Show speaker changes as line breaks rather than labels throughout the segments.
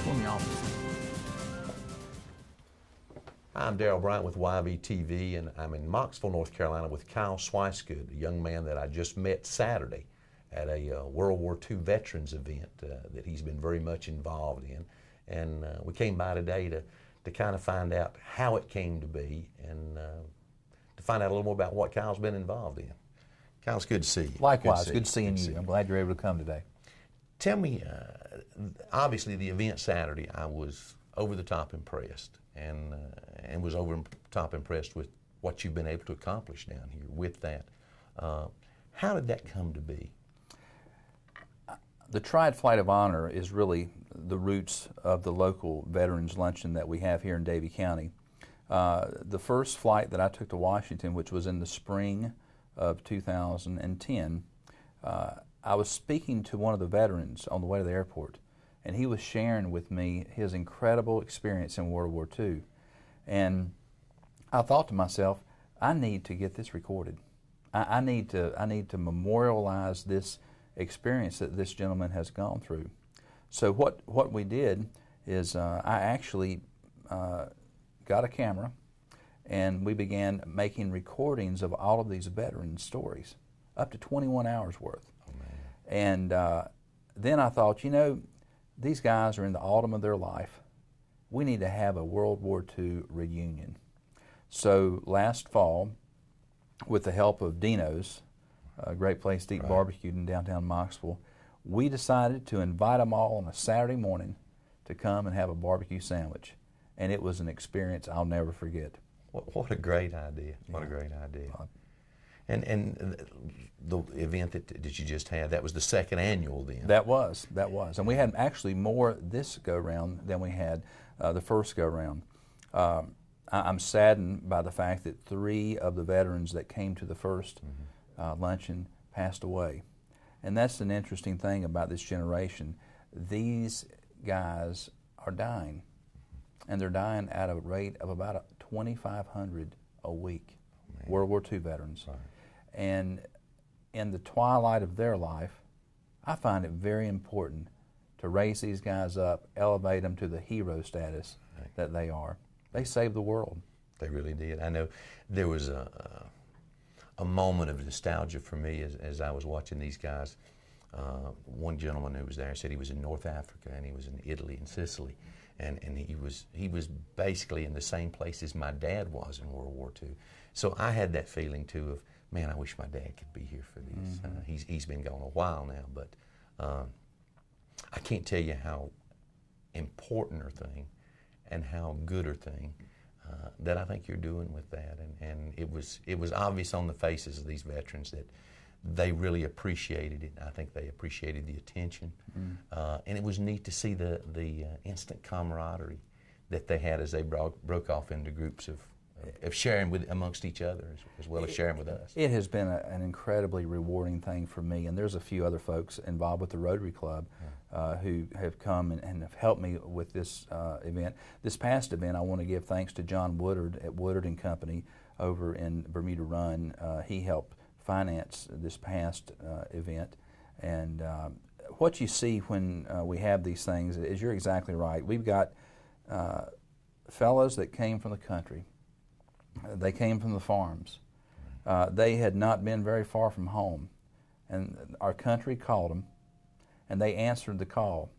people in the office.
I'm Darrell Bryant with YVTV, and I'm in Mocksville, North Carolina with Kyle Swicegood, a young man that I just met Saturday at a World War II veterans event that he's been very much involved in. And we came by today to kind of find out how it came to be and to find out a little more about what Kyle's been involved in. Kyle, it's good to see you.
Likewise, good seeing you. I'm glad you're able to come today.
Tell me, obviously the event Saturday, I was over the top impressed and was over the top impressed with what you've been able to accomplish down here with that. How did that come to be?
The Triad Flight of Honor is really the roots of the local Veterans Luncheon that we have here in Davie County. The first flight that I took to Washington, which was in the spring of 2010, I was speaking to one of the veterans on the way to the airport, and he was sharing with me his incredible experience in World War II. And I thought to myself, I need to get this recorded. I need to memorialize this experience that this gentleman has gone through. So what we did is I actually got a camera, and we began making recordings of all of these veterans' stories, up to 21 hours worth.
Oh, man.
And then I thought, you know, these guys are in the autumn of their life. We need to have a World War II reunion. So last fall, with the help of Dino's, a great place to eat barbecue in downtown Mocksville, we decided to invite them all on a Saturday morning to come and have a barbecue sandwich. And it was an experience I'll never forget.
What a great idea. What a great idea. And the event that you just had, that was the second annual then?
That was. And we had actually more this go-round than we had the first go-round. I'm saddened by the fact that 3 of the veterans that came to the first luncheon passed away. And that's an interesting thing about this generation. These guys are dying, and they're dying at a rate of about 2,500 a week. Man. World War II veterans. Right. And in the twilight of their life, I find it very important to raise these guys up, elevate them to the hero status that they are. They saved the world.
They really did. I know there was a moment of nostalgia for me as I was watching these guys. One gentleman who was there said he was in North Africa, and he was in Italy and Sicily, and he was basically in the same place as my dad was in World War II. So I had that feeling too of, man, I wish my dad could be here for these. He's been gone a while now, but I can't tell you how important a thing and how good a thing that I think you're doing with that. And it was obvious on the faces of these veterans that they really appreciated it. I think they appreciated the attention. And it was neat to see the instant camaraderie that they had as they broke off into groups of sharing amongst each other as well as sharing with us.
It has been an incredibly rewarding thing for me, and there's a few other folks involved with the Rotary Club who have come and have helped me with this event. This past event, I want to give thanks to John Woodard at Woodard and Company over in Bermuda Run. He helped finance this past event, and what you see when we have these things is you're exactly right. We've got fellows that came from the country. They came from the farms. They had not been very far from home, and our country called them, and they answered the call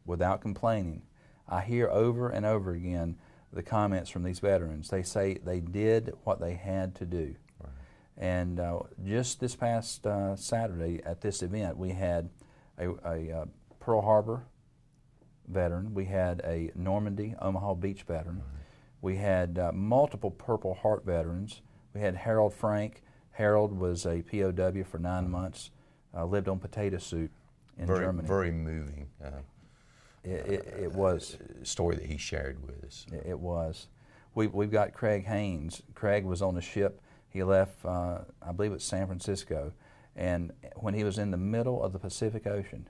without complaining. I hear over and over again the comments from these veterans. They say they did what they had to do. Right. And just this past Saturday at this event, we had a Pearl Harbor veteran. We had a Normandy, Omaha Beach veteran. Right. We had multiple Purple Heart veterans. We had Harold Frank. Harold was a POW for 9 months, lived on potato soup in Germany.
Very moving.
It was.
Story that he shared with us.
It was. We've got Craig Haynes. Craig was on a ship. He left, I believe it's San Francisco, and when he was in the middle of the Pacific Ocean,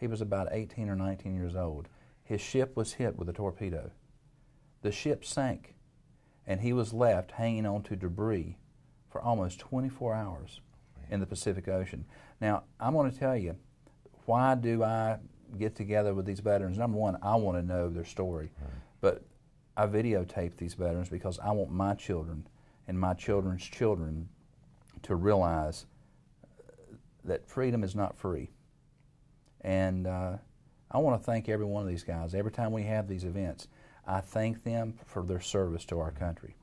he was about 18 or 19 years old. His ship was hit with a torpedo. The ship sank, and he was left hanging onto debris for almost 24 hours in the Pacific Ocean. Now, I'm going to tell you, why do I get together with these veterans, number one, I want to know their story. But I videotape these veterans because I want my children and my children's children to realize that freedom is not free. And I want to thank every one of these guys. Every time we have these events, I thank them for their service to our country.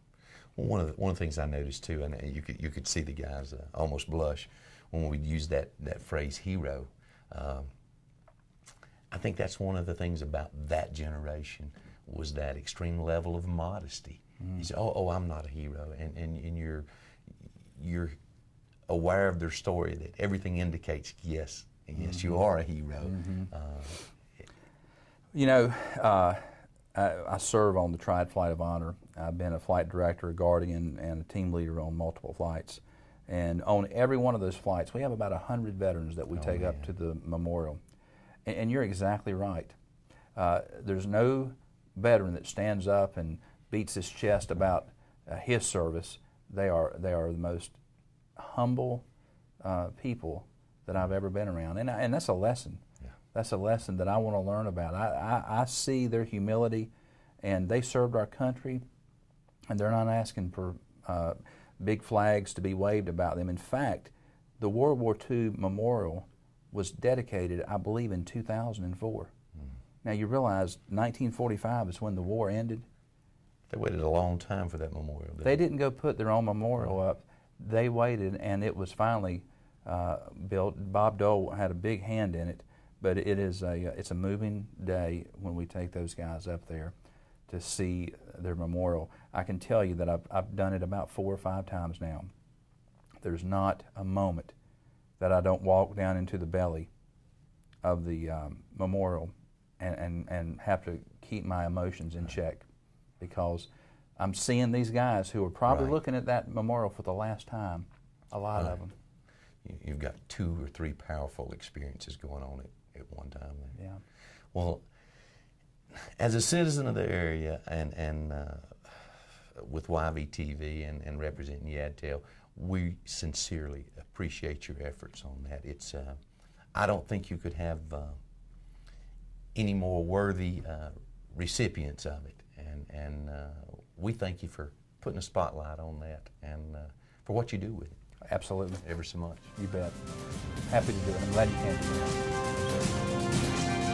Well, one of the things I noticed too, and you could see the guys almost blush when we use that phrase hero. I think that's one of the things about that generation was that extreme level of modesty. You say, oh, I'm not a hero, and you're aware of their story, that everything indicates yes, you are a hero.
You know, I serve on the Triad Flight of Honor. I've been a flight director, a guardian, and a team leader on multiple flights. And on every one of those flights, we have about 100 veterans that we take up to the memorial. And you're exactly right. There's no veteran that stands up and beats his chest about his service. They are the most humble people that I've ever been around, and that's a lesson. That's a lesson that I want to learn about. I see their humility, and they served our country, and they're not asking for big flags to be waved about them. In fact, the World War II memorial was dedicated, I believe, in 2004. Now you realize 1945 is when the war ended.
They waited a long time for that memorial.
They didn't go put their own memorial up. They waited, and it was finally built. Bob Dole had a big hand in it, but it's a moving day when we take those guys up there to see their memorial. I can tell you that I've done it about 4 or 5 times now. There's not a moment that I don't walk down into the belly of the memorial and have to keep my emotions in check, because I'm seeing these guys who are probably looking at that memorial for the last time, a lot of them.
You've got 2 or 3 powerful experiences going on at one time.
Yeah.
Well, as a citizen of the area and with YVTV and representing Yadtail, we sincerely appreciate your efforts on that. It's I don't think you could have any more worthy recipients of it, and we thank you for putting a spotlight on that and for what you do with it.
Absolutely.
Ever so much.
You bet. Happy to do it. I'm glad you came to me.